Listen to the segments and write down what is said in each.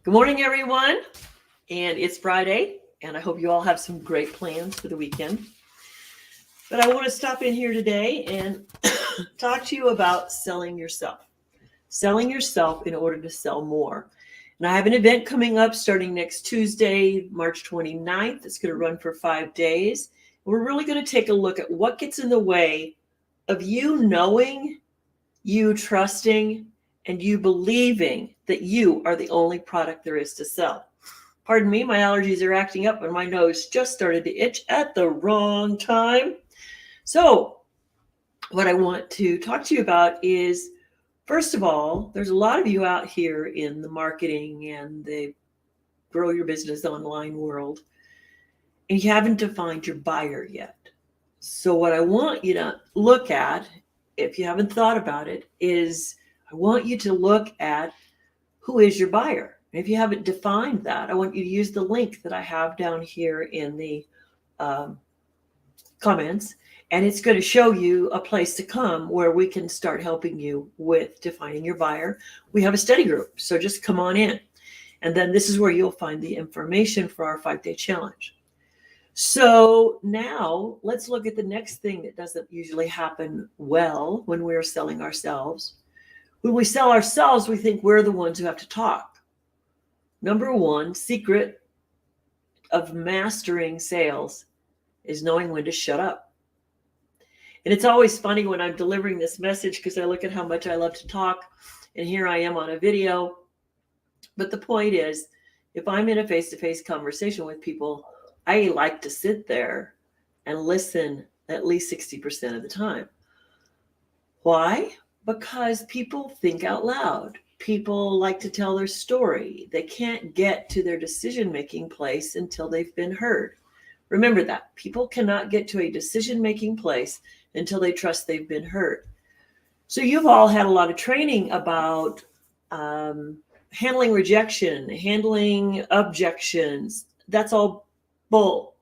Good morning, everyone. And it's Friday, and I hope you all have some great plans for the weekend. But I want to stop in here today and talk to you about selling yourself. Selling yourself in order to sell more. And I have an event coming up starting next Tuesday, March 29th. It's going to run for 5 days. We're really going to take a look at what gets in the way of you knowing, you trusting, and you believing that you are the only product there is to sell. Pardon me, my allergies are acting up and my nose just started to itch at the wrong time. So what I want to talk to you about is, first of all, there's a lot of you out here in the marketing and the grow your business online world, and you haven't defined your buyer yet. So what I want you to look at, if you haven't thought about it, is I want you to look at who is your buyer. And if you haven't defined that, I want you to use the link that I have down here in the comments, and it's going to show you a place to come where we can start helping you with defining your buyer. We have a study group, so just come on in. And then this is where you'll find the information for our 5-day challenge. So now let's look at the next thing that doesn't usually happen well when we're selling ourselves. When we sell ourselves, we think we're the ones who have to talk. Number one secret of mastering sales is knowing when to shut up. And it's always funny when I'm delivering this message because I look at how much I love to talk, and here I am on a video. But the point is, if I'm in a face-to-face conversation with people, I like to sit there and listen at least 60% of the time. Why? Because people think out loud. People like to tell their story. They can't get to their decision-making place until they've been heard. Remember that. People cannot get to a decision-making place until they trust they've been heard. So you've all had a lot of training about handling rejection, handling objections. That's all bull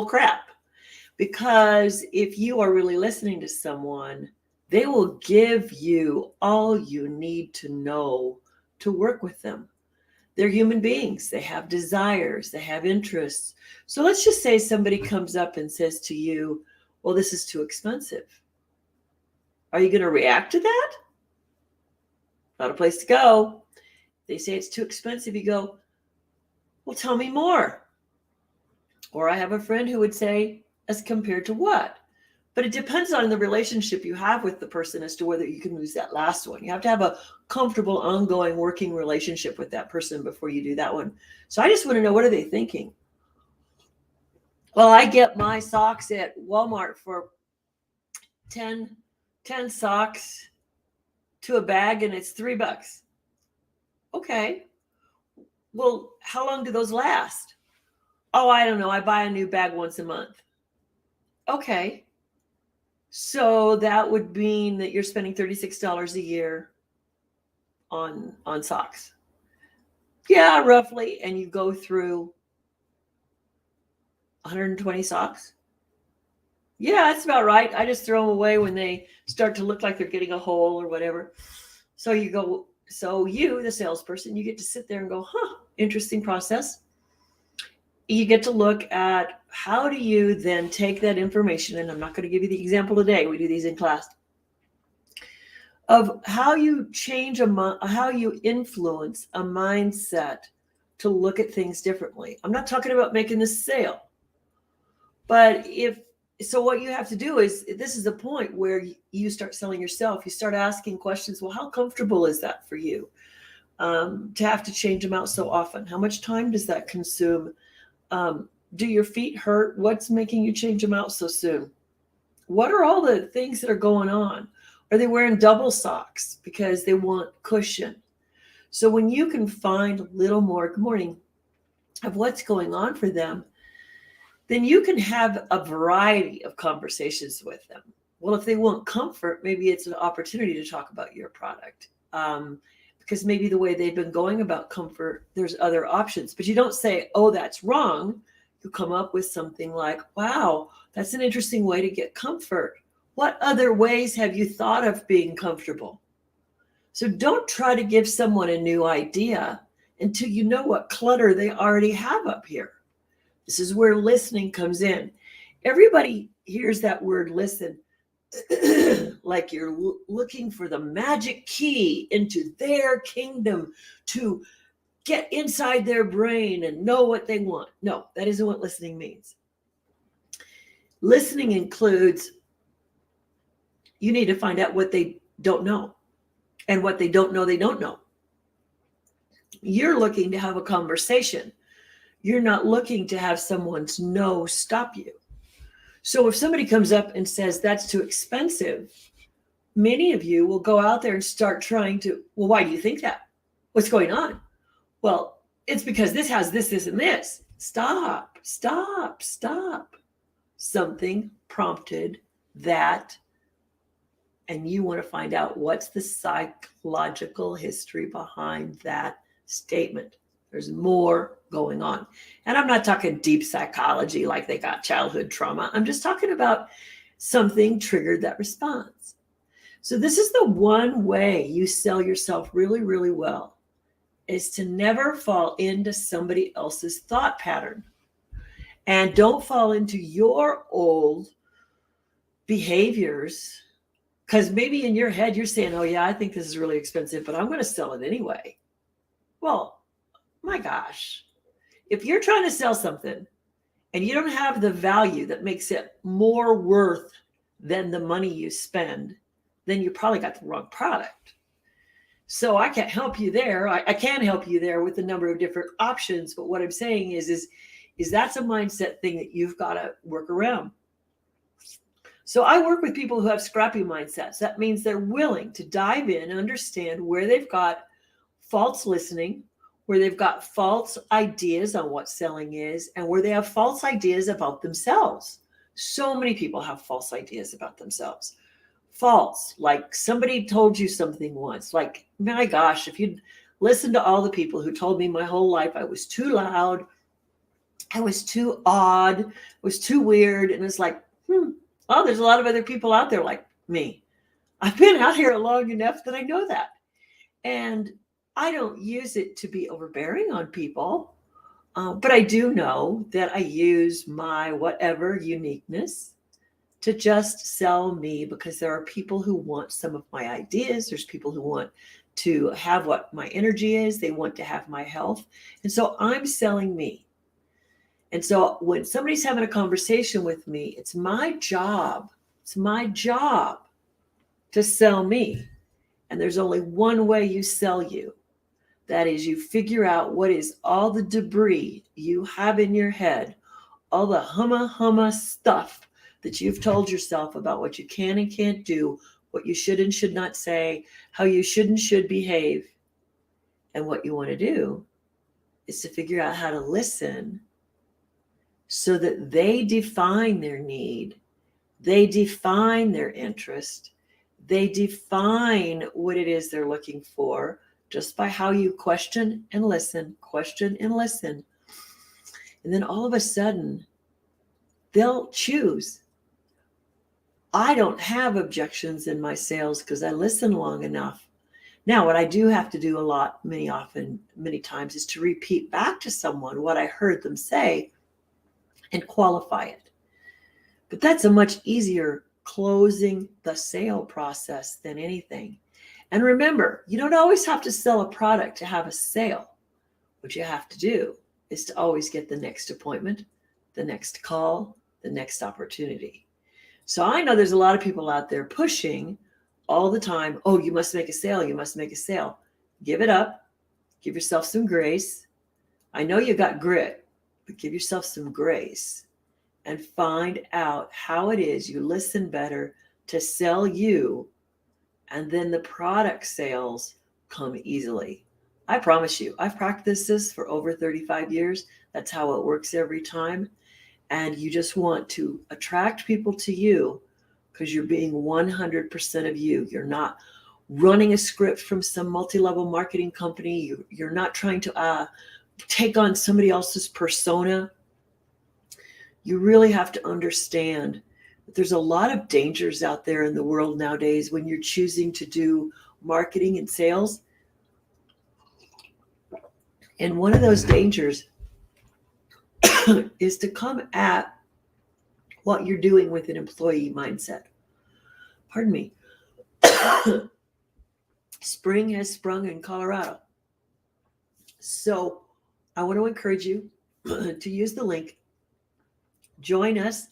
crap. Because if you are really listening to someone, they will give you all you need to know to work with them. They're human beings. They have desires. They have interests. So let's just say somebody comes up and says to you, well, this is too expensive. Are you going to react to that? Not a place to go. They say it's too expensive. You go, well, tell me more. Or I have a friend who would say, as compared to what? But it depends on the relationship you have with the person as to whether you can lose that last one. You have to have a comfortable, ongoing, working relationship with that person before you do that one. So I just want to know, what are they thinking? Well, I get my socks at Walmart for 10 socks to a bag, and it's $3. Okay. Well, how long do those last? Oh, I don't know. I buy a new bag once a month. Okay. So that would mean that you're spending $36 a year on socks. Yeah, roughly. And you go through 120 socks. Yeah, that's about right. I just throw them away when they start to look like they're getting a hole or whatever. So you, the salesperson, you get to sit there and go, interesting process. You get to look at how do you then take that information, and I'm not going to give you the example today, we do these in class, of how you change how you influence a mindset to look at things differently. I'm not talking about making this sale, but what you have to do is, this is the point where you start selling yourself. You start asking questions. Well, how comfortable is that for you to have to change them out so often? How much time does that consume? Do your feet hurt? What's making you change them out so soon? What are all the things that are going on? Are they wearing double socks because they want cushion? So when you can find a little more, good morning, of what's going on for them, then you can have a variety of conversations with them. Well, if they want comfort, maybe it's an opportunity to talk about your product. Because maybe the way they've been going about comfort, there's other options. But you don't say, oh, that's wrong. You come up with something like, wow, that's an interesting way to get comfort. What other ways have you thought of being comfortable? So don't try to give someone a new idea until you know what clutter they already have up here. This is where listening comes in. Everybody hears that word listen like you're looking for the magic key into their kingdom to get inside their brain and know what they want. No, that isn't what listening means. Listening includes you need to find out what they don't know, and what they don't know, they don't know. You're looking to have a conversation. You're not looking to have someone's no stop you. So if somebody comes up and says that's too expensive, many of you will go out there and start trying to, well, why do you think that? What's going on? Well, it's because this has this, this, and this. Stop. Something prompted that, and you want to find out what's the psychological history behind that statement. There's more going on. And I'm not talking deep psychology like they got childhood trauma. I'm just talking about something triggered that response. So this is the one way you sell yourself really, really well, is to never fall into somebody else's thought pattern. And don't fall into your old behaviors, because maybe in your head you're saying, oh yeah, I think this is really expensive, but I'm going to sell it anyway. Well, my gosh, if you're trying to sell something and you don't have the value that makes it more worth than the money you spend, then you probably got the wrong product. So I can't help you there. I can help you there with a number of different options. But what I'm saying is that's a mindset thing that you've got to work around. So I work with people who have scrappy mindsets. That means they're willing to dive in and understand where they've got false listening, where they've got false ideas on what selling is, and where they have false ideas about themselves. So many people have false ideas about themselves. False, like somebody told you something once, like, my gosh, if you'd listen to all the people who told me my whole life I was too loud, I was too odd, I was too weird, and it's like, oh, there's a lot of other people out there like me. I've been out here long enough that I know that. And I don't use it to be overbearing on people, but I do know that I use my whatever uniqueness to just sell me, because there are people who want some of my ideas. There's people who want to have what my energy is. They want to have my health. And so I'm selling me. And so when somebody's having a conversation with me, it's my job to sell me. And there's only one way you sell you. That is, you figure out what is all the debris you have in your head, all the humma stuff that you've told yourself about what you can and can't do, what you should and should not say, how you should and should behave. And what you want to do is to figure out how to listen so that they define their need, they define their interest, they define what it is they're looking for, just by how you question and listen. And then all of a sudden, they'll choose. I don't have objections in my sales because I listen long enough. Now, what I do have to do many times is to repeat back to someone what I heard them say and qualify it. But that's a much easier closing the sale process than anything. And remember, you don't always have to sell a product to have a sale. What you have to do is to always get the next appointment, the next call, the next opportunity. So I know there's a lot of people out there pushing all the time, oh, you must make a sale, you must make a sale. Give it up. Give yourself some grace. I know you got grit, but give yourself some grace and find out how it is you listen better to sell you, and then the product sales come easily. I promise you, I've practiced this for over 35 years. That's how it works every time. And you just want to attract people to you because you're being 100% of you. You're not running a script from some multi-level marketing company. You're not trying to take on somebody else's persona. You really have to understand that there's a lot of dangers out there in the world nowadays when you're choosing to do marketing and sales. And one of those dangers is to come at what you're doing with an employee mindset. Pardon me. Spring has sprung in Colorado. So I want to encourage you to use the link. Join us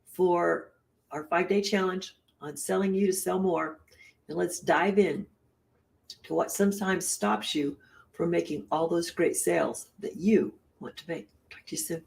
for our 5-day challenge on selling you to sell more. And let's dive in to what sometimes stops you from making all those great sales that you want to make. Talk to you soon.